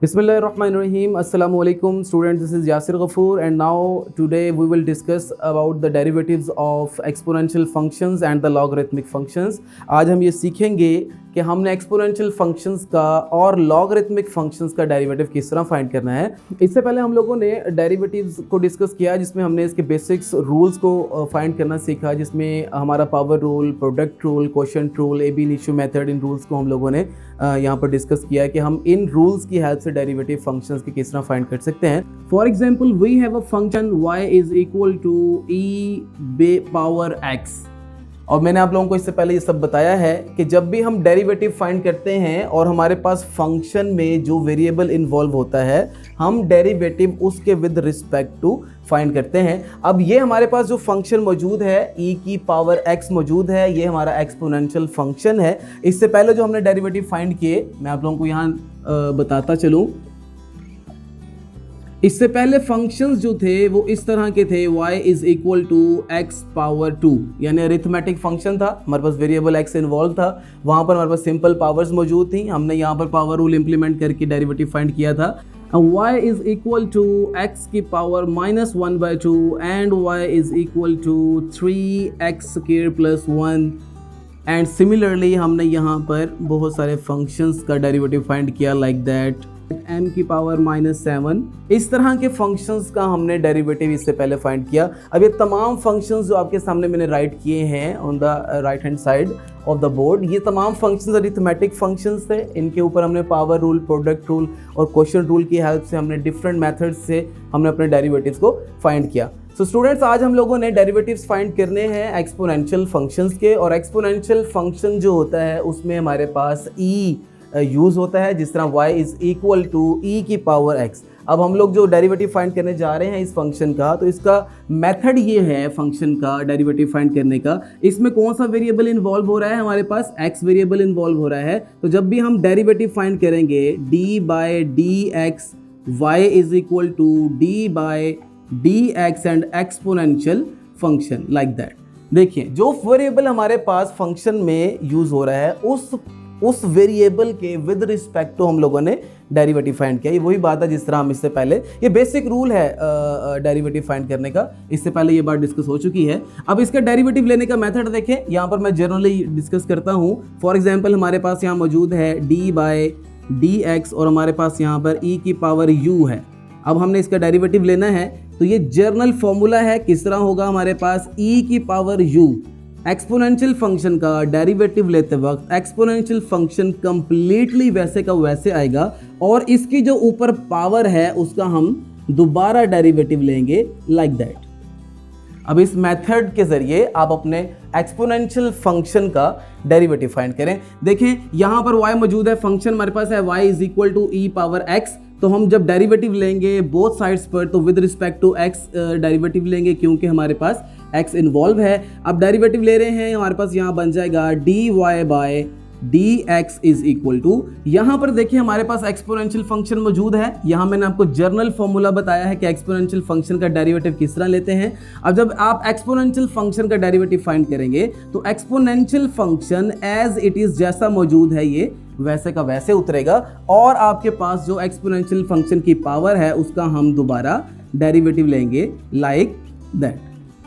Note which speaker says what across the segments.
Speaker 1: Bismillahirrahmanirrahim. Assalamu alaikum students. This is Yasir Ghafoor and now today we will discuss about the derivatives of exponential functions and the logarithmic functions. आज हम ये सीखेंगे कि हमने exponential functions का और logarithmic functions का derivative किस तरह फाइंड करना है। इससे पहले हम लोगों ने डेरिवेटिव्स को डिस्कस किया जिसमें हमने इसके बेसिक्स रूल्स को फाइंड करना सीखा, जिसमें हमारा power rule, product rule, quotient rule, ab initio method, इन रूल्स को हम लोगों ने यहाँ पर डिस्कस किया है कि हम इन रूल्स की हेल्प से डेरिवेटिव फंक्शंस के किस तरह फाइंड कर सकते हैं। For example we have a function y is equal to e power x, और मैंने आप लोगों को इससे पहले ये सब बताया है कि जब भी हम डेरिवेटिव फाइंड करते हैं और हमारे पास फंक्शन में जो वेरिएबल इन्वॉल्व होता है हम डेरिवेटिव उसके विद रिस्पेक्ट टू फाइंड करते हैं। अब ये हमारे पास जो फंक्शन मौजूद है e की पावर x मौजूद है, ये हमारा एक्सपोनेंशियल फंक्शन है। इससे पहले जो हमने डेरिवेटिव फाइंड किए मैं आप लोगों को यहाँ बताता चलूँ। इससे पहले फंक्शंस जो थे वो इस तरह के थे, y is equal to x power 2, यानी अरिथमेटिक फंक्शन था, हमारे पास वेरिएबल x इन्वॉल्व था, वहाँ पर हमारे पास सिंपल पावर्स मौजूद थी, हमने यहाँ पर पावर रूल इंप्लीमेंट करके डेरिवेटिव फाइंड किया था। y is equal to x की power -1/2 and y is equal to 3x² + 1 and similarly हमने यहाँ पर बहुत सारे फंक्शंस का डेरिवेटिव फाइंड किया लाइक दैट m की पावर -7। इस तरह के फंक्शंस का हमने डेरिवेटिव इससे पहले फाइंड किया। अब ये तमाम फंक्शंस जो आपके सामने मैंने राइट किए हैं on the right hand side of the board, ये तमाम फंक्शंस अरिथमेटिक फंक्शंस थे। इनके ऊपर हमने पावर रूल, प्रोडक्ट रूल और क्वोशिएंट रूल की हेल्प से हमने डिफरेंट मेथड्स से हमने अपने डेरिवेटिव्स को फाइंड किया। सो स्टूडेंट्स, आज हम लोगों ने डेरिवेटिव्स फाइंड करने हैं एक्सपोनेंशियल फंक्शंस के, और एक्सपोनेंशियल फंक्शन जो होता है उसमें हमारे पास e यूज़ होता है, जिस तरह y is equal to e की पावर x। अब हम लोग जो डेरिवेटिव फाइंड करने जा रहे हैं इस फंक्शन का, तो इसका मेथड ये है फंक्शन का डेरिवेटिव फाइंड करने का। इसमें कौन सा वेरिएबल इन्वॉल्व हो रहा है, हमारे पास x वेरिएबल इन्वॉल्व हो रहा है। तो जब भी हम डेरिवेटिव फाइंड करेंगे d/dx y is equal to d/dx and exponential function like that. देखिए, जो वेरिएबल हमारे पास फंक्शन में यूज़ हो रहा है उस वेरिएबल के विद रिस्पेक्ट टू हम लोगों ने डेरिवेटिव फाइंड किया। ये वही बात है जिस तरह हम इससे पहले, ये बेसिक रूल है डेरिवेटिव फाइंड करने का, इससे पहले ये बात डिस्कस हो चुकी है। अब इसका डेरिवेटिव लेने का मेथड देखें, यहाँ पर मैं जनरली डिस्कस करता हूँ। फॉर एग्जांपल हमारे पास यहाँ मौजूद है d/dx और हमारे पास यहाँ पर e की पावर u है। अब हमने इसका डेरिवेटिव लेना है, तो ये जर्नल फॉर्मूला है। किस तरह होगा, हमारे पास e की पावर u, एक्सपोनेंशियल फंक्शन का डेरिवेटिव लेते वक्त एक्सपोनेंशियल फंक्शन कंप्लीटली वैसे का वैसे आएगा, और इसकी जो ऊपर पावर है उसका हम दोबारा डेरिवेटिव लेंगे लाइक दैट। अब इस मेथड के ज़रिए आप अपने एक्सपोनेंशियल फंक्शन का डेरिवेटिव फाइंड करें। देखें, यहाँ पर y मौजूद है, फंक्शन हमारे पास है y is equal to e power x। तो हम जब डेरिवेटिव लेंगे बोथ साइड्स पर, तो with respect to x derivative लेंगे क्योंकि हमारे पास x इन्वॉल्व है। अब डेरिवेटिव ले रहे हैं, हमारे पास यहाँ बन जाएगा dy/dx इज इक्वल टू, यहाँ पर देखिए हमारे पास एक्सपोनेंशियल फंक्शन मौजूद है। यहाँ मैंने आपको जर्नल फॉर्मूला बताया है कि एक्सपोनेंशियल फंक्शन का डेरिवेटिव किस तरह लेते हैं। अब जब आप एक्सपोनेंशियल फंक्शन का डेरिवेटिव फाइंड करेंगे तो exponential function as it is जैसा मौजूद है ये वैसे का वैसे उतरेगा, और आपके पास जो एक्सपोनेंशियल फंक्शन की पावर है उसका हम दोबारा डेरिवेटिव लेंगे लाइक दैट।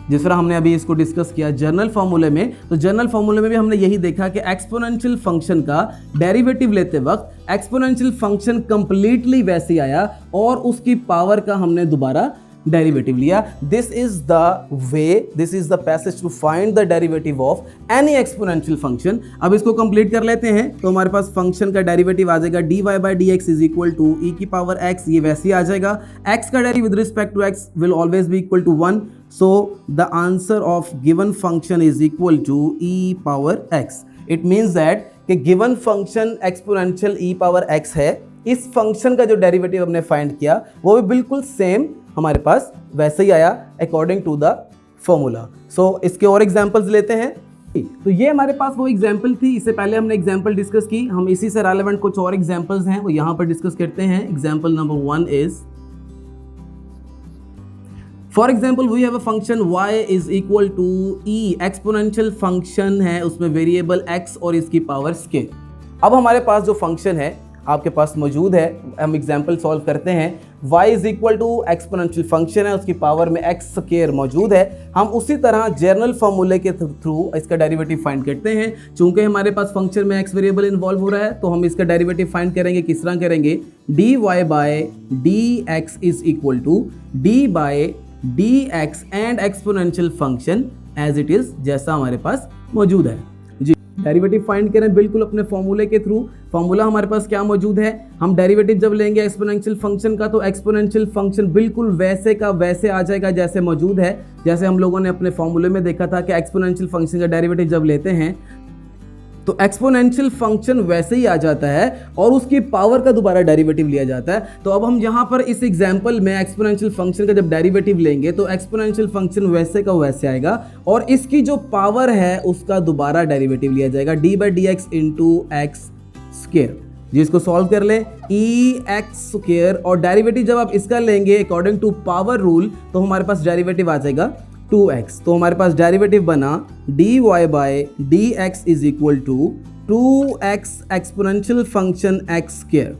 Speaker 1: जिस तरह हमने अभी इसको डिस्कस किया जर्नल फार्मूले में, तो जर्नल फार्मूले में भी हमने यही देखा कि एक्सपोनेंशियल फंक्शन का डेरिवेटिव लेते वक्त एक्सपोनेंशियल फंक्शन कंप्लीटली वैसे आया और उसकी पावर का हमने दोबारा डेरिवेटिव लिया। This is the passage to find the derivative of any exponential function. अब इसको कंप्लीट कर लेते हैं, तो हमारे पास फंक्शन का डेरिवेटिव आ जाएगा dy/dx is equal to e की पावर x, ये वैसे ही आ जाएगा। x का derivative with respect to x will always be equal to 1, so the answer of given function is equal to e power x। It means that कि given function exponential e power x है, इस function का जो derivative हमने find किया वो भी बिल्कुल सेम हमारे पास वैसे ही आया अकॉर्डिंग टू द फॉर्मूला। सो इसके और एग्जांपल्स लेते हैं। तो ये हमारे पास वो एग्जांपल थी, इससे पहले हमने एग्जांपल डिस्कस की। हम इसी से रेलेवेंट कुछ और एग्जांपल्स हैं वो यहाँ पर डिस्कस करते हैं। Example number 1 is, for example we have a function y is equal to e, exponential function है, उसमें वेरिएबल x और इसकी पावर्स के। अब हमारे पास जो फंक्शन है आपके पास मौजूद है। हम एग्जाम्पल सॉल्व करते हैं। y is equal to exponential function है, उसकी पावर में x स्क्वायर मौजूद है। हम उसी तरह जनरल फॉर्मूले के थ्रू इसका डेरिवेटिव फाइंड करते हैं। चूंकि हमारे पास फंक्शन में x वेरिएबल इन्वॉल्व हो रहा है तो हम इसका डेरिवेटिव फाइंड करेंगे। किस तरह करेंगे? dy by dx is equal to d by dx and exponential function as it is, जैसा हमारे पास मौजूद है। जी, डेरिवेटिव फाइंड करें बिल्कुल अपने फॉर्मूले के थ्रू। फॉर्मूला हमारे पास क्या मौजूद है? हम डेरिवेटिव जब लेंगे एक्सपोनेंशियल फंक्शन का तो एक्सपोनेंशियल फंक्शन बिल्कुल वैसे का वैसे आ जाएगा जैसे मौजूद है। जैसे हम लोगों ने अपने फॉर्मूले में देखा था कि एक्सपोनेंशियल फंक्शन का डेरिवेटिव जब लेते हैं तो एक्सपोनेंशियल फंक्शन वैसे ही आ जाता है और उसकी पावर का दोबारा डेरिवेटिव लिया जाता है। तो अब हम यहाँ पर इस एग्जांपल में एक्सपोनेंशियल फंक्शन का जब डेरिवेटिव लेंगे तो एक्सपोनेंशियल फंक्शन वैसे का वैसे आएगा और इसकी जो पावर है उसका दोबारा डेरिवेटिव लिया जाएगा, D by d x into x square. जिसको सॉल्व कर ले ई एक्स स्क्वायर, और डेरिवेटिव जब आप इसका लेंगे अकॉर्डिंग टू पावर रूल तो हमारे पास डेरिवेटिव आ जाएगा 2x। तो हमारे पास डेरिवेटिव बना dy by dx is equal to 2x exponential function x square.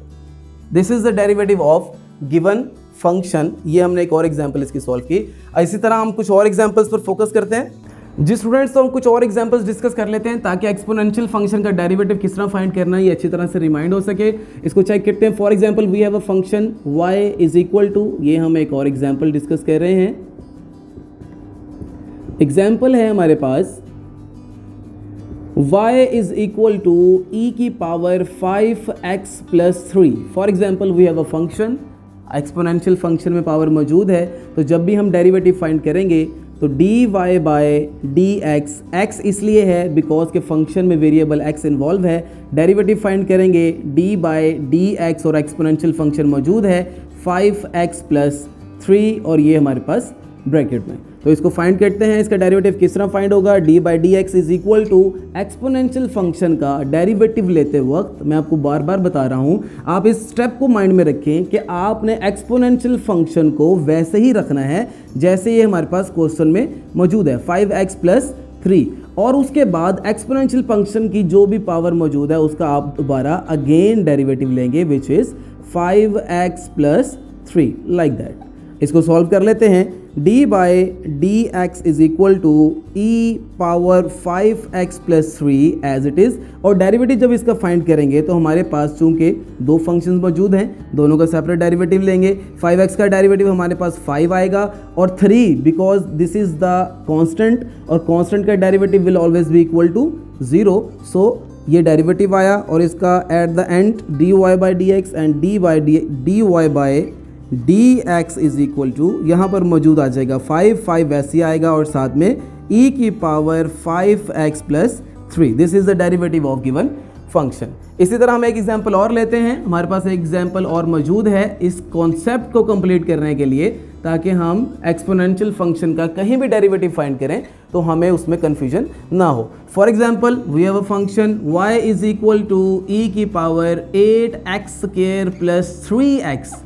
Speaker 1: This is the derivative of given function. ये हमने एक और एग्जांपल इसकी सॉल्व की। इसी तरह हम कुछ और एग्जांपल्स पर फोकस करते हैं। जी स्टूडेंट्स, तो हम कुछ और एग्जांपल्स डिस्कस कर लेते हैं ताकि एक्सपोनेंशियल फंक्शन का डेरिवेटिव किस तरह फाइंड करना है ये अच्छी तरह से रिमाइंड हो सके। इसको चेक करते हैं। For example we have a function y is equal to, ये हम एक और एग्जांपल डिस्कस कर रहे हैं। एग्जाम्पल है हमारे पास y is equal to e की power 5x plus 3। For example we have a function, exponential function में पावर मौजूद है तो जब भी हम डेरिवेटिव फाइंड करेंगे तो dy बाय dx, x इसलिए है बिकॉज के फंक्शन में वेरिएबल x इन्वॉल्व है। डेरिवेटिव फाइंड करेंगे d बाय dx और एक्सपोनेंशियल फंक्शन मौजूद है 5x प्लस 3 और ये हमारे पास ब्रैकेट में। तो इसको फाइंड करते हैं। इसका डेरिवेटिव किस तरह फाइंड होगा? D by d x is equal to exponential function का डेरिवेटिव लेते वक्त मैं आपको बार बार बता रहा हूं, आप इस स्टेप को माइंड में रखें कि आपने एक्सपोनेंशियल फंक्शन को वैसे ही रखना है जैसे ये हमारे पास क्वेश्चन में मौजूद है 5x प्लस 3, और उसके बाद एक्सपोनेंशियल फंक्शन की जो भी पावर मौजूद है उसका आप दोबारा अगेन डेरिवेटिव लेंगे which is 5x plus 3 like that. इसको सॉल्व कर लेते हैं। d by D x is equal to e power 5x plus 3 as it is, और डेरिवेटिव जब इसका फाइंड करेंगे तो हमारे पास चूंकि दो फंक्शंस मौजूद हैं दोनों का सेपरेट डेरिवेटिव लेंगे। 5x का डेरिवेटिव हमारे पास 5 आएगा और 3 because this is the constant और कांस्टेंट का derivative will always be equal to 0। So ये डेरिवेटिव आया और इसका at the end dy by d x and dy by dx is equal to यहाँ पर मौजूद आ जाएगा 5 वैसे आएगा और साथ में e की power 5x plus 3। This is the derivative of given function. इसी तरह हम एक एग्जांपल और लेते हैं। हमारे पास एक एग्जांपल और मौजूद है इस कॉन्सेप्ट को कंप्लीट करने के लिए ताकि हम एक्सपोनेंशियल फंक्शन का कहीं भी डेरिवेटिव फाइंड करें तो हमें उसमें कन्फ्यूजन ना हो। For example we have a function y is equal to e की power 8x square plus 3x।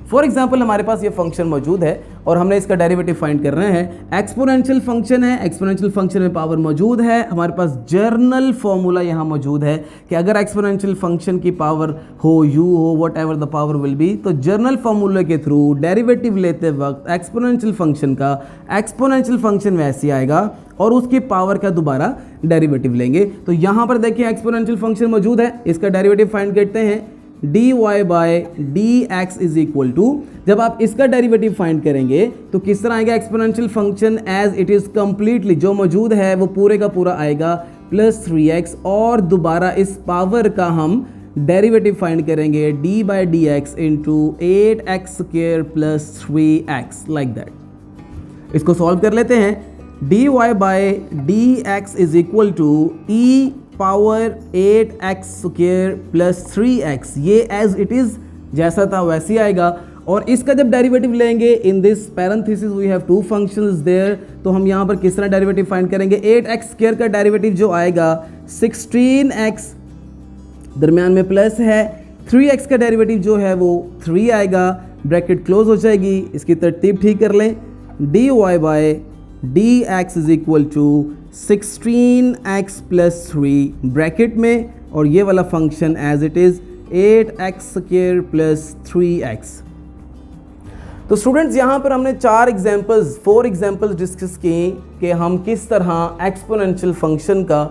Speaker 1: For example हमारे पास ये फंक्शन मौजूद है और हमने इसका डेरिवेटिव फाइंड कर रहे हैं। एक्सपोनेंशियल फंक्शन है, एक्सपोनेंशियल फंक्शन में पावर मौजूद है। हमारे पास जर्नल फॉर्मूला यहाँ मौजूद है कि अगर एक्सपोनेंशियल फंक्शन की पावर हो u हो what ever the power will be, तो जर्नल फॉर्मूले के थ्रू डेरिवेटिव लेते वक्त एक्सपोनेंशियल फंक्शन का एक्सपोनेंशियल फंक्शन वैसे आएगा और उसकी पावर का दोबारा डेरिवेटिव लेंगे। तो यहाँ पर देखिए एक्सपोनेंशियल फंक्शन मौजूद है, इसका डेरिवेटिव फाइंड करते हैं। dy by dx is equal to, जब आप इसका डेरिवेटिव फाइंड करेंगे तो किस तरह आएगा? Exponential function as it is completely जो मौजूद है वो पूरे का पूरा आएगा प्लस 3x, और दोबारा इस पावर का हम डेरिवेटिव फाइंड करेंगे d by d x into 8x square plus 3x like that. इसको सॉल्व कर लेते हैं। dy by D x is equal to e power 8x square plus 3x, ये एज इट इज़ जैसा था वैसे ही आएगा। और इसका जब डेरिवेटिव लेंगे in this parenthesis we have two functions there, तो हम यहाँ पर किस तरह डेरिवेटिव फाइंड करेंगे? 8x स्क्वायर का डेरिवेटिव जो आएगा 16x, दरमियान में प्लस है। 3x का डेरिवेटिव जो है वो 3 आएगा, ब्रैकेट क्लोज हो जाएगी। इसकी तरतीब ठीक कर लें। dy by dx is equal to 16x plus 3 bracket में, और ये वाला function as it is 8x² plus 3x। तो स्टूडेंट्स यहाँ पर हमने 4 एग्जाम्पल्स डिस्कस किए कि हम किस तरह एक्सपोनेंशियल फंक्शन का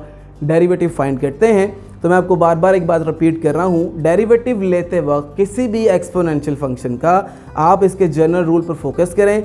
Speaker 1: डेरिवेटिव फाइंड करते हैं। तो मैं आपको बार बार एक बात रिपीट कर रहा हूँ, डेरिवेटिव लेते वक्त किसी भी एक्सपोनेंशियल फंक्शन का आप इसके जनरल रूल पर फोकस करें।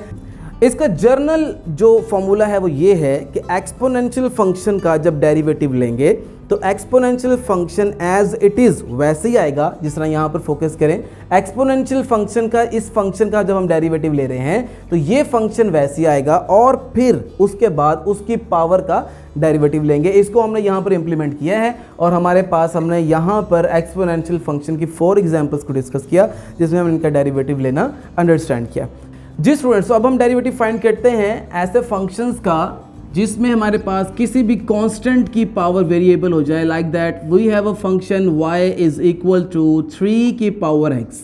Speaker 1: इसका जर्नल जो फॉर्मूला है वो ये है कि एक्सपोनेंशियल फंक्शन का जब डेरिवेटिव लेंगे तो exponential function as it is वैसे ही आएगा, जिस तरह यहाँ पर फोकस करें। एक्सपोनेंशियल फंक्शन का, इस फंक्शन का जब हम डेरिवेटिव ले रहे हैं तो ये फंक्शन वैसे ही आएगा और फिर उसके बाद उसकी पावर का डेरिवेटिव लेंगे। इसको हमने यहाँ पर इंप्लीमेंट किया है और हमारे पास हमने यहाँ पर एक्सपोनेंशियल फंक्शन की 4 एग्जाम्पल्स को डिस्कस किया जिसमें हमने इनका डेरिवेटिव लेना अंडरस्टैंड किया। जी स्टूडेंट्स, तो अब हम डेरिवेटिव फाइंड करते हैं ऐसे फंक्शंस का जिसमें हमारे पास किसी भी कांस्टेंट की पावर वेरिएबल हो जाए। Like that we have a function y is equal to 3 की पावर x।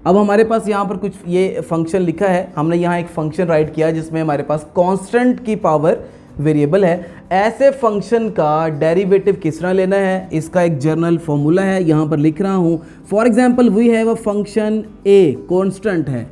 Speaker 1: अब हमारे पास यहाँ पर कुछ ये फंक्शन लिखा है, हमने यहाँ एक फंक्शन राइट किया जिसमें हमारे पास कांस्टेंट की पावर वेरिएबल है। ऐसे फंक्शन का डेरिवेटिव किस तरह लेना है, इसका एक जर्नल फॉर्मूला है, यहाँ पर लिख रहा हूँ। For example we have a function a, constant है।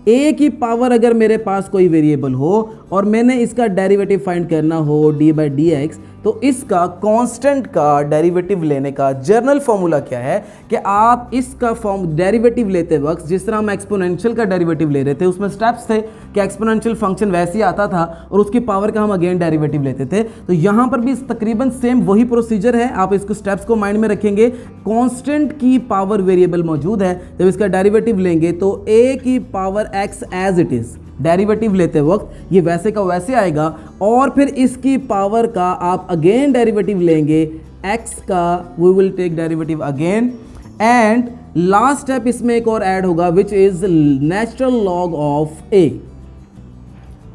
Speaker 1: a की पावर अगर मेरे पास कोई वेरिएबल हो और मैंने इसका डेरिवेटिव फाइंड करना हो d/dx, तो इसका कांस्टेंट का डेरिवेटिव लेने का जर्नल फॉर्मूला क्या है कि आप इसका डेरिवेटिव लेते वक्त जिस तरह हम एक्सपोनेंशियल का डेरिवेटिव ले रहे थे उसमें स्टेप्स थे कि एक्सपोनेंशियल फंक्शन वैसे ही आता था और उसकी पावर का हम अगेन डेरिवेटिव लेते थे। तो यहाँ पर भी तकरीबन सेम वही प्रोसीजर है, आप इसको स्टेप्स को माइंड में रखेंगे। कांस्टेंट की पावर वेरिएबल मौजूद है, जब इसका डेरिवेटिव लेंगे तो a की power x as it is derivative लेते वक्त ये वैसे का वैसे आएगा और फिर इसकी पावर का आप अगेन डेरिवेटिव लेंगे x का, we will take derivative again and last step इसमें एक और ऐड होगा which is natural log of a।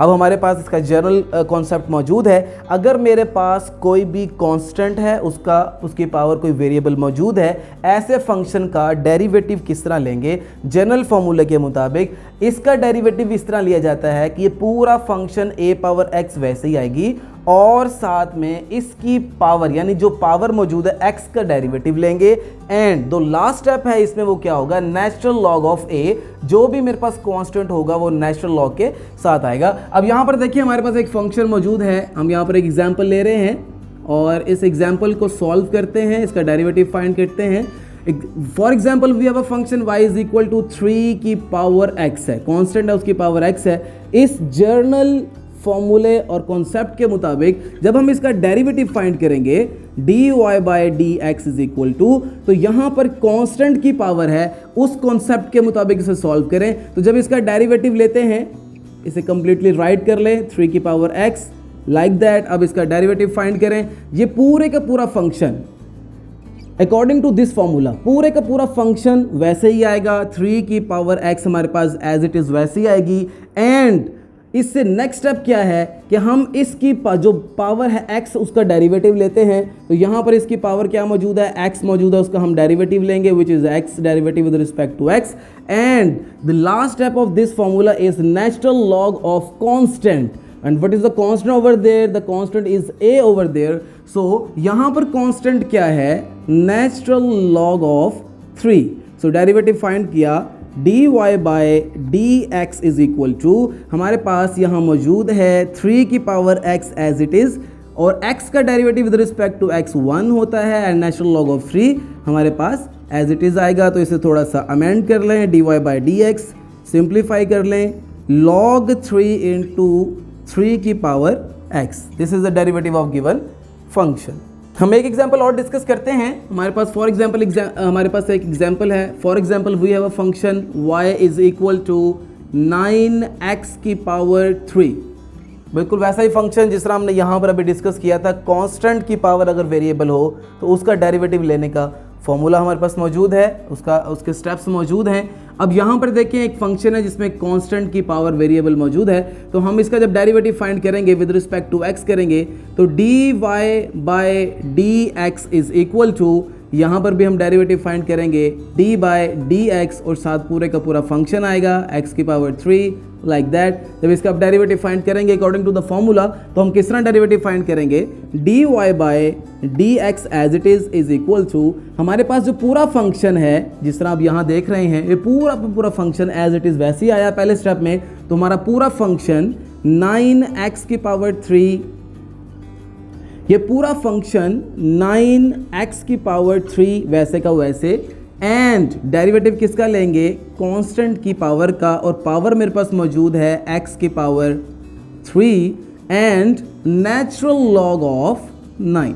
Speaker 1: अब हमारे पास इसका जनरल कॉन्सेप्ट मौजूद है। अगर मेरे पास कोई भी कांस्टेंट है, उसकी पावर कोई वेरिएबल मौजूद है, ऐसे फंक्शन का डेरिवेटिव किस तरह लेंगे, जनरल फॉर्मूले के मुताबिक इसका डेरिवेटिव इस तरह लिया जाता है कि ये पूरा फंक्शन a पावर x वैसे ही आएगी और साथ में इसकी पावर यानी जो पावर मौजूद है x का डेरिवेटिव लेंगे एंड दो लास्ट स्टेप है इसमें, वो क्या होगा, नेचुरल लॉग ऑफ a। जो भी मेरे पास कांस्टेंट होगा वो नेचुरल लॉग के साथ आएगा। अब यहाँ पर देखिए हमारे पास एक फंक्शन मौजूद है, हम यहाँ पर एक एग्जाम्पल ले रहे हैं और इस एग्जाम्पल को सॉल्व करते हैं, इसका डेरिवेटिव फाइंड करते हैं। For example we have a function y is equal to 3 की पावर x है, कांस्टेंट है उसकी पावर x है। इस जर्नल फॉर्मूले और कॉन्सेप्ट के मुताबिक जब हम इसका डेरिवेटिव फाइंड करेंगे dy/dx इज इक्वल टू, तो यहाँ पर कांस्टेंट की पावर है, उस कॉन्सेप्ट के मुताबिक इसे सॉल्व करें। तो जब इसका डेरिवेटिव लेते हैं इसे कंप्लीटली राइट कर लें 3 की पावर x लाइक दैट। अब इसका डेरिवेटिव फाइंड करें, ये पूरे का पूरा function according to this formula पूरे का पूरा फंक्शन वैसे ही आएगा, 3 की पावर x हमारे पास एज इट इज़ वैसे ही आएगी। एंड इससे नेक्स्ट स्टेप क्या है कि हम इसकी जो पावर है x उसका डेरिवेटिव लेते हैं। तो यहाँ पर इसकी पावर क्या मौजूद है, x मौजूद है, उसका हम डेरिवेटिव लेंगे which is x derivative with respect to x। And the last step of this formula is natural log of constant. And what is the constant over there? The constant is a over there. So यहाँ पर constant क्या है, natural log of 3. So derivative find किया dy/dx is equal to, हमारे पास यहाँ मौजूद है 3 की power x as it is और x का derivative with respect to x 1 होता है एंड नेचुरल लॉग ऑफ 3 हमारे पास एज इट इज़ आएगा। तो इसे थोड़ा सा अमेंड कर लें, dy/dx सिंप्लीफाई कर लें, log 3 इंटू 3 की power x, this is the derivative of given function. हम एक एग्जांपल और डिस्कस करते हैं। हमारे पास फॉर एग्जांपल हमारे पास एक एग्जांपल है। For example we have a function y is equal to 9x की पावर 3। बिल्कुल वैसा ही फंक्शन जिस तरह हमने यहाँ पर अभी डिस्कस किया था, कांस्टेंट की पावर अगर वेरिएबल हो तो उसका डेरिवेटिव लेने का फॉर्मूला हमारे पास मौजूद है, उसके स्टेप्स मौजूद हैं। अब यहाँ पर देखें एक फंक्शन है जिसमें कांस्टेंट की पावर वेरिएबल मौजूद है, तो हम इसका जब डेरिवेटिव फाइंड करेंगे विद रिस्पेक्ट टू x करेंगे तो dy/dx इज इक्वल टू, यहाँ पर भी हम डेरिवेटिव फाइंड करेंगे डी बाय डी एक्स और साथ पूरे का पूरा फंक्शन आएगा एक्स की पावर 3 लाइक दैट। जब इसका आप डेरिवेटिव फाइंड करेंगे अकॉर्डिंग टू द फॉर्मूला तो हम किस तरह डेरिवेटिव फाइंड करेंगे, d Y by D x as it is equal to हमारे पास जो पूरा फंक्शन है जिस तरह आप यहाँ देख रहे हैं ये पूरा फंक्शन एज इट इज वैसे ही आया पहले स्टेप में। तो हमारा पूरा फंक्शन 9x की पावर 3, ये पूरा फंक्शन 9x की पावर 3 वैसे का वैसे, एंड डेरिवेटिव किसका लेंगे, कांस्टेंट की पावर का, और पावर मेरे पास मौजूद है x की power 3 and natural log of 9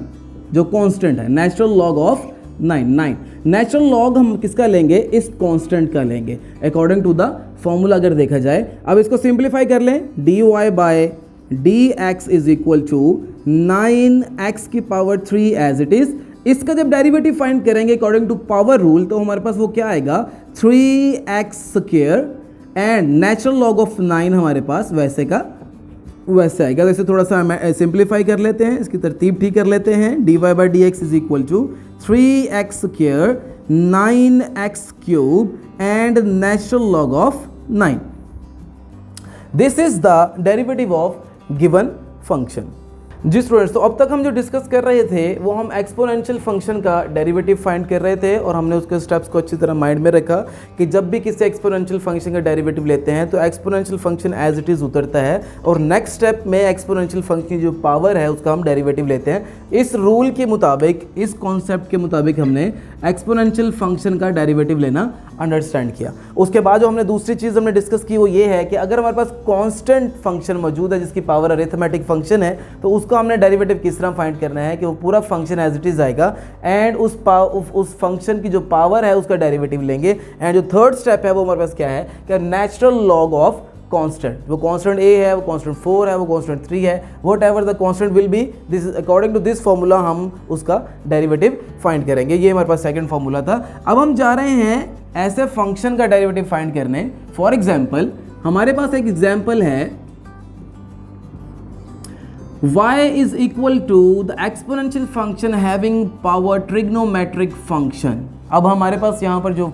Speaker 1: जो कांस्टेंट है, natural log of 9 natural log हम किसका लेंगे, इस कांस्टेंट का लेंगे अकॉर्डिंग टू द फॉर्मूला अगर देखा जाए। अब इसको सिंप्लीफाई कर लें, d Y by D x is equal to 9x की पावर 3 एज इट इज। इसका जब डेरिवेटिव फाइंड करेंगे अकॉर्डिंग टू पावर रूल तो हमारे पास वो क्या आएगा 3x square and natural log of 9 हमारे पास वैसे का वैसे आएगा। तो इसे थोड़ा सा सिंप्लीफाई कर लेते हैं, इसकी तरतीब ठीक कर लेते हैं। D y by d x is equal to 3x square 9x cube and natural log of 9। This is the derivative of given function. जी स्टूडेंट्स, तो अब तक हम जो डिस्कस कर रहे थे वो हम एक्सपोनेंशियल फंक्शन का डेरिवेटिव फाइंड कर रहे थे और हमने उसके स्टेप्स को अच्छी तरह माइंड में रखा कि जब भी किसी एक्सपोनेंशियल फंक्शन का डेरिवेटिव लेते हैं तो exponential function as it is उतरता है और नेक्स्ट स्टेप में एक्सपोनेंशियल फंक्शन की जो पावर है उसका हम डेरिवेटिव लेते हैं। इस रूल के मुताबिक, इस कॉन्सेप्ट के मुताबिक हमने एक्सपोनेंशियल फंक्शन का डेरिवेटिव लेना अंडरस्टैंड किया। उसके बाद जो हमने दूसरी चीज़ हमने डिस्कस की वो ये है कि अगर हमारे पास कांस्टेंट फंक्शन मौजूद है जिसकी पावर अरिथमेटिक फंक्शन है तो उसको हमने डेरिवेटिव किस तरह फाइंड करना है कि वो पूरा फंक्शन एज इट इज आएगा एंड उस फंक्शन की जो पावर है उसका डेरिवेटिव लेंगे। एंड जो थर्ड स्टेप है वो हमारे पास क्या है कि नेचुरल लॉग ऑफ कांस्टेंट, वो कांस्टेंट a है, वो कांस्टेंट 4 है, वो कांस्टेंट 3 है, whatever the constant will be, this according to this formula हम उसका डेरिवेटिव फाइंड करेंगे। ये हमारे पास सेकंड फॉर्मूला था। अब हम जा रहे हैं ऐसे फंक्शन का डेरिवेटिव फाइंड करने। फॉर एग्जाम्पल हमारे पास एक एग्जाम्पल है y is equal to the exponential function having power trigonometric function। अब हमारे पास यहाँ पर जो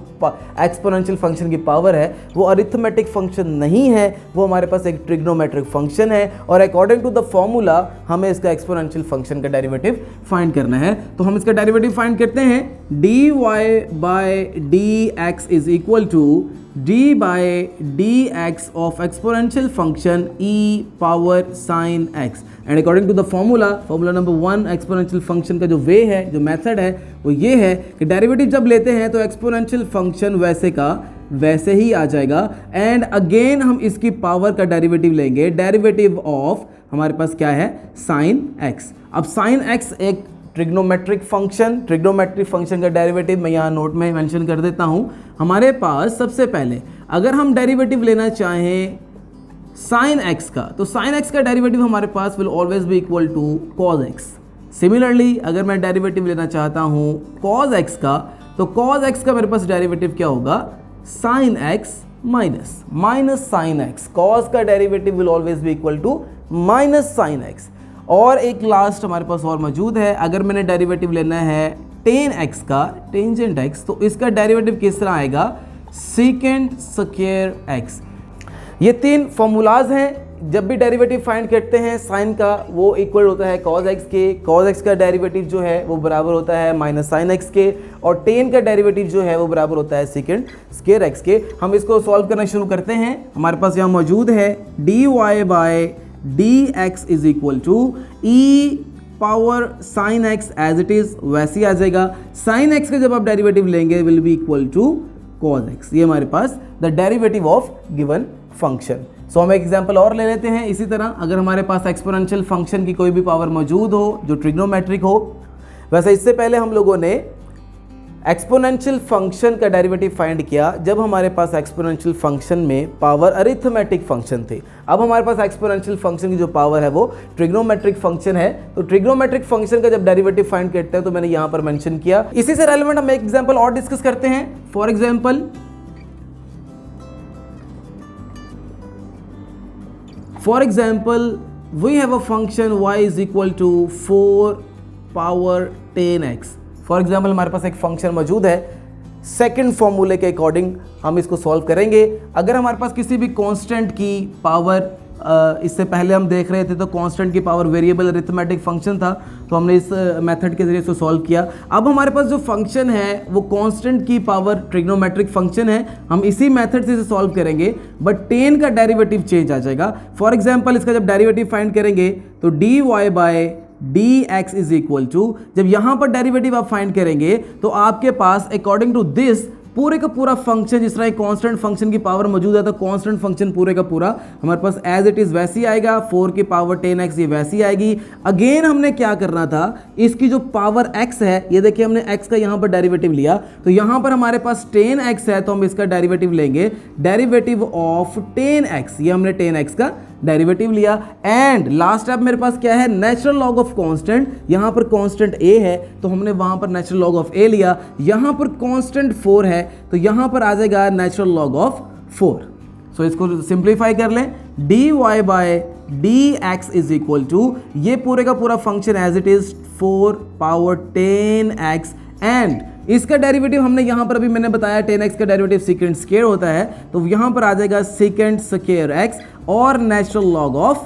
Speaker 1: एक्सपोनेंशियल फंक्शन की पावर है वो अरिथमेटिक फंक्शन नहीं है, वो हमारे पास एक ट्रिग्नोमेट्रिक फंक्शन है और अकॉर्डिंग टू द फॉर्मूला हमें इसका एक्सपोनेंशियल फंक्शन का डेरिवेटिव फाइंड करना है। तो हम इसका डेरिवेटिव फाइंड करते हैं, D Y by D x is equal to D by D X of exponential function e power sine X. And according to the formula number 1 exponential function का जो वे है, जो मेथड है वो ये है कि डेरिवेटिव जब लेते हैं तो एक्सपोनेंशियल फंक्शन वैसे का वैसे ही आ जाएगा एंड अगेन हम इसकी पावर का डेरिवेटिव लेंगे, डेरिवेटिव ऑफ हमारे पास क्या है साइन एक्स। अब साइन एक्स एक ट्रिग्नोमेट्रिक फंक्शन का डेरिवेटिव मैं यहाँ नोट में मेंशन कर देता हूँ। हमारे पास सबसे पहले अगर हम डेरिवेटिव लेना चाहें साइन एक्स का तो साइन एक्स का डेरिवेटिव हमारे पास will always be equal to cos x. Similarly अगर मैं डेरिवेटिव लेना चाहता हूँ कॉज एक्स का तो कॉज एक्स का मेरे पास डेरिवेटिव क्या होगा sine x minus sine x. Cos का derivative will always be equal to minus sine x. और एक लास्ट हमारे पास और मौजूद है, अगर मैंने डेरिवेटिव लेना है टेन एक्स का, टेंजेंट एक्स, तो इसका डेरिवेटिव किस तरह आएगा सेकेंड स्क्वायर एक्स। ये तीन फॉर्मूलाज हैं। जब भी डेरिवेटिव फाइंड करते हैं साइन का वो इक्वल होता है कॉज एक्स के, कॉज एक्स का डेरिवेटिव जो है वो बराबर होता है माइनस साइन एक्स के और टेन का डेरिवेटिव जो है वो बराबर होता है सेकेंड स्क्वायर एक्स के। हम इसको सॉल्व करना शुरू करते हैं। हमारे पास यहाँ मौजूद है D Y by D x is equal to e power sine X as it is वैसे ही आ जाएगा। साइन एक्स का जब आप डेरिवेटिव लेंगे will be equal to cos x. ये हमारे पास the derivative of given function. So हम एक एग्जांपल और ले लेते हैं। इसी तरह अगर हमारे पास एक्सपोनेंशियल फंक्शन की कोई भी पावर मौजूद हो जो ट्रिग्नोमेट्रिक हो, वैसे इससे पहले हम लोगों ने एक्सपोनेंशियल फंक्शन का डेरिवेटिव फाइंड किया जब हमारे पास एक्सपोनेंशियल फंक्शन में पावर अरिथमेटिक फंक्शन थे। अब हमारे पास एक्सपोनेंशियल फंक्शन की जो पावर है वो ट्रिग्नोमेट्रिक फंक्शन है। तो ट्रिग्नोमेट्रिक फंक्शन का जब डेरिवेटिव फाइंड करते हैं तो मैंने यहाँ पर मेंशन किया। इसी से रेलेवेंट हम एक एग्जांपल और डिस्कस करते हैं। For example, we have a function y is equal to 4 power 10x. For example हमारे पास एक फंक्शन मौजूद है, सेकंड फॉर्मूले के अकॉर्डिंग हम इसको सॉल्व करेंगे। अगर हमारे पास किसी भी कांस्टेंट की पावर, इससे पहले हम देख रहे थे तो कांस्टेंट की पावर वेरिएबल अरिथमेटिक फंक्शन था, तो हमने इस मेथड के जरिए इसको सॉल्व किया। अब हमारे पास जो फंक्शन है वो कांस्टेंट की पावर ट्रिग्नोमेट्रिक फंक्शन है, हम इसी मेथड से इसे सॉल्व करेंगे, बट टेन का डेरिवेटिव चेंज आ जाएगा। फॉर एग्जाम्पल इसका जब डेरिवेटिव फाइंड करेंगे तो dy by dx is equal to, जब यहां पर डेरिवेटिव आप फाइंड करेंगे तो आपके पास अकॉर्डिंग टू दिस पूरे का पूरा फंक्शन, जिस तरह कांस्टेंट फंक्शन की पावर मौजूद है तो कांस्टेंट फंक्शन पूरे का पूरा हमारे पास एज इट इज वैसी आएगा, 4 की पावर 10x ये वैसी आएगी। अगेन हमने क्या करना था, इसकी जो पावर x है, ये देखिए हमने x का यहां पर डेरिवेटिव लिया, तो यहां पर हमारे पास 10x है तो हम इसका डेरिवेटिव लेंगे, डेरिवेटिव ऑफ 10x, ये हमने 10x का डेरिवेटिव लिया। एंड लास्ट स्टेप मेरे पास क्या है, नेचुरल लॉग ऑफ कांस्टेंट, यहां पर कांस्टेंट a है तो हमने वहां पर नेचुरल लॉग ऑफ a लिया, यहां पर कांस्टेंट 4 है तो यहां पर आ जाएगा नेचुरल लॉग ऑफ 4। सो इसको सिंप्लीफाई कर लें, dy by dx is equal to, ये पूरे का पूरा function as it is 4 power 10x, and इसका डेरिवेटिव हमने यहां पर अभी मैंने बताया 10x का डेरिवेटिव सेकंड स्क्वायर होता है, तो यहां पर आ जाएगा सेकंड स्क्वायर x और natural log of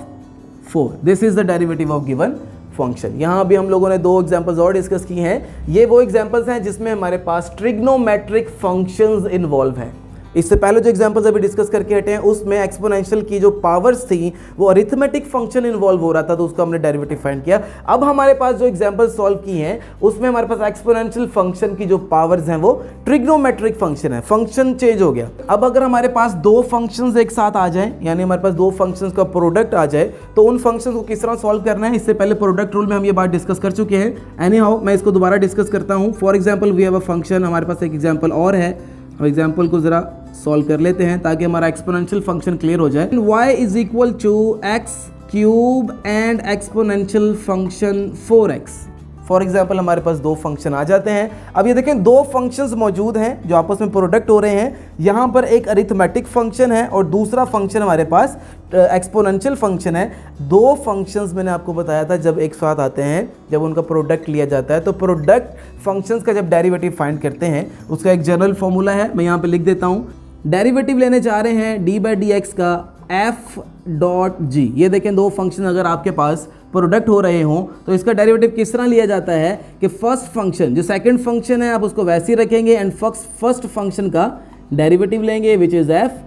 Speaker 1: 4। This is the derivative of given function. यहां भी हम लोगों ने 2 एग्जांपल्स और डिस्कस किए हैं, ये वो एग्जांपल्स हैं जिसमें हमारे पास ट्रिग्नोमेट्रिक फंक्शंस इन्वॉल्व हैं। इससे पहले जो एग्जांपल्स अभी डिस्कस करके हटे हैं उसमें एक्सपोनेंशियल की जो पावर्स थी वो अरिथमेटिक फंक्शन इन्वॉल्व हो रहा था, तो उसका हमने डेरिवेटिव फाइंड किया। अब हमारे पास जो एग्जांपल्स सॉल्व किए हैं उसमें हमारे पास एक्सपोनेंशियल फंक्शन की जो पावर्स हैं वो ट्रिग्नोमेट्रिक फंक्शन है, फंक्शन चेंज हो गया। अब अगर हमारे पास 2 फंक्शंस एक साथ आ जाएं, यानी हमारे पास 2 फंक्शंस का प्रोडक्ट आ जाए, तो उन फंक्शंस को किस तरह सॉल्व करना है, इससे पहले प्रोडक्ट रूल में हम ये बात डिस्कस कर चुके हैं। एनी हाउ मैं इसको दोबारा डिस्कस करता हूँ। For example we have a function, हमारे पास एक एग्जाम्पल और है, हम एग्जाम्पल को जरा सॉल्व कर लेते हैं ताकि हमारा एक्सपोनेंशियल फंक्शन क्लियर हो जाए। y is equal to X cube and exponential function 4x। For example हमारे पास 2 फंक्शन आ जाते हैं। अब ये देखें 2 फंक्शंस मौजूद हैं जो आपस में प्रोडक्ट हो रहे हैं। यहाँ पर एक अरिथमेटिक फंक्शन है और दूसरा फंक्शन हमारे पास एक्सपोनेंशियल फंक्शन है। 2 फंक्शंस मैंने आपको बताया था जब एक साथ आते हैं, जब उनका प्रोडक्ट लिया जाता है, तो प्रोडक्ट फंक्शंस का जब डेरिवेटिव फाइंड करते हैं उसका एक जनरल फॉर्मूला है, मैं यहाँ पे लिख देता हूँ। डेरिवेटिव लेने जा रहे हैं डी बाई डी एक्स का एफ डॉट जी। ये देखें 2 फंक्शन अगर आपके पास प्रोडक्ट हो रहे हों तो इसका डेरिवेटिव किस तरह लिया जाता है कि फर्स्ट फंक्शन जो सेकंड फंक्शन है आप उसको वैसे ही रखेंगे एंड फर्स्ट फंक्शन का डेरिवेटिव लेंगे विच इज़ एफ।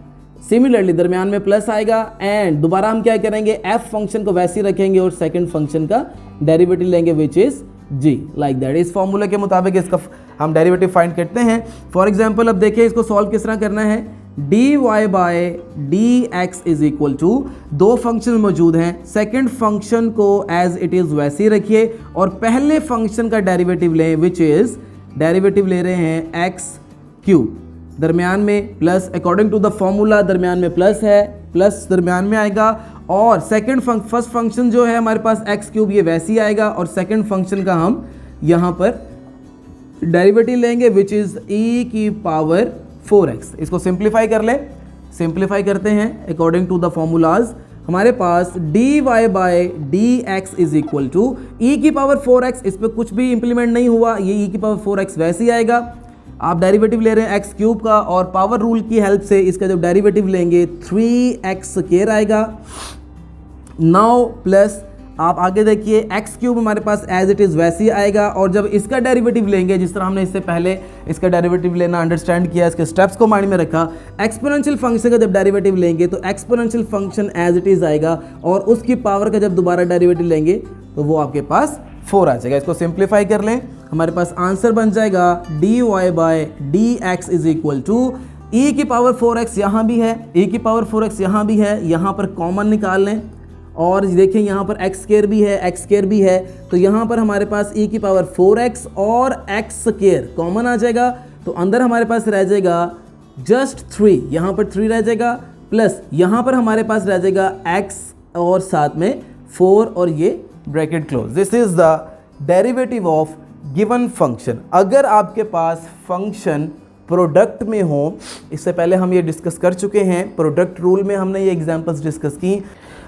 Speaker 1: सिमिलरली दरमियान में प्लस आएगा एंड दोबारा हम क्या करेंगे, एफ फंक्शन को वैसे ही रखेंगे और सेकंड फंक्शन का डेरिवेटिव लेंगे which is G, like that. इस फॉर्मूले के मुताबिक इसका हम डेरिवेटिव फाइंड करते हैं। फॉर एग्जांपल अब देखिए इसको सॉल्व किस तरह करना है, dy by dx is equal to, 2 function मौजूद हैं, सेकंड फंक्शन को एज इट इज़ वैसे ही रखिए और पहले फंक्शन का डेरिवेटिव लें विच इज़, डेरिवेटिव ले रहे हैं एक्स क्यूब, दरमियान में plus, according to the formula दरमियान में प्लस है, प्लस दरमियान में आएगा और फर्स्ट फंक्शन जो है हमारे पास एक्स क्यूब ये वैसे ही आएगा और सेकंड फंक्शन का हम यहाँ पर डेरिवेटिव लेंगे विच इज़ e की पावर 4x। इसको सिंप्लीफाई कर लें, सिंप्लीफाई करते हैं अकॉर्डिंग टू द फॉर्मूलाज। हमारे पास dy by dx is equal to e की पावर 4x, इस पर कुछ भी इंप्लीमेंट नहीं हुआ, ये e की पावर 4x वैसे ही आएगा। आप डेरिवेटिव ले रहे हैं एक्स क्यूब का और पावर रूल की हेल्प से इसका जब डेरिवेटिव लेंगे 3x स्क्वायर आएगा। नाउ प्लस आप आगे देखिए एक्स क्यूब हमारे पास एज इट इज़ वैसे ही आएगा और जब इसका डेरिवेटिव लेंगे, जिस तरह हमने इससे पहले इसका डेरिवेटिव लेना अंडरस्टैंड किया, इसके स्टेप्स को माइंड में रखा, एक्सपोनेंशियल फंक्शन का जब डेरिवेटिव लेंगे तो exponential function as it is आएगा और उसकी पावर का जब दोबारा डेरिवेटिव लेंगे तो वो आपके पास 4 आ जाएगा। इसको सिंप्लीफाई कर लें, हमारे पास आंसर बन जाएगा dy by dx is equal to e की पावर 4x यहाँ भी है, e की पावर 4x यहाँ भी है, यहाँ पर कॉमन निकाल लें और देखिए यहाँ पर एक्स स्क्वायर भी है, एक्स स्क्वायर भी है, तो यहाँ पर हमारे पास e की पावर 4x और एक्स स्क्वायर कॉमन आ जाएगा, तो अंदर हमारे पास रह जाएगा जस्ट 3, यहाँ पर 3 रह जाएगा, प्लस यहाँ पर हमारे पास रह जाएगा x और साथ में 4 और ये bracket close. This is the derivative of given function. अगर आपके पास फंक्शन प्रोडक्ट में हो, इससे पहले हम ये डिस्कस कर चुके हैं, प्रोडक्ट रूल में हमने ये एग्जांपल्स डिस्कस की।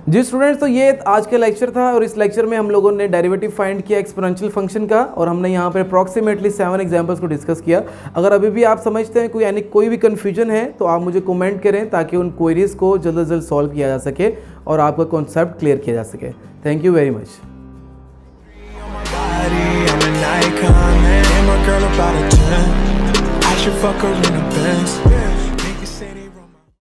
Speaker 1: जी स्टूडेंट्स, तो ये आज का लेक्चर था और इस लेक्चर में हम लोगों ने डेरिवेटिव फाइंड किया एक्सपोनेंशियल फंक्शन का और हमने यहाँ पे अप्रॉक्सीमेटली 7 एग्जांपल्स को डिस्कस किया। अगर अभी भी आप समझते हैं कोई भी कन्फ्यूजन है तो आप मुझे कमेंट करें ताकि उन क्वेरीज को जल्द से जल्द सॉल्व किया जा सके और आपका कॉन्सेप्ट क्लियर किया जा सके। Thank you very much. I should fuck her in a Benz.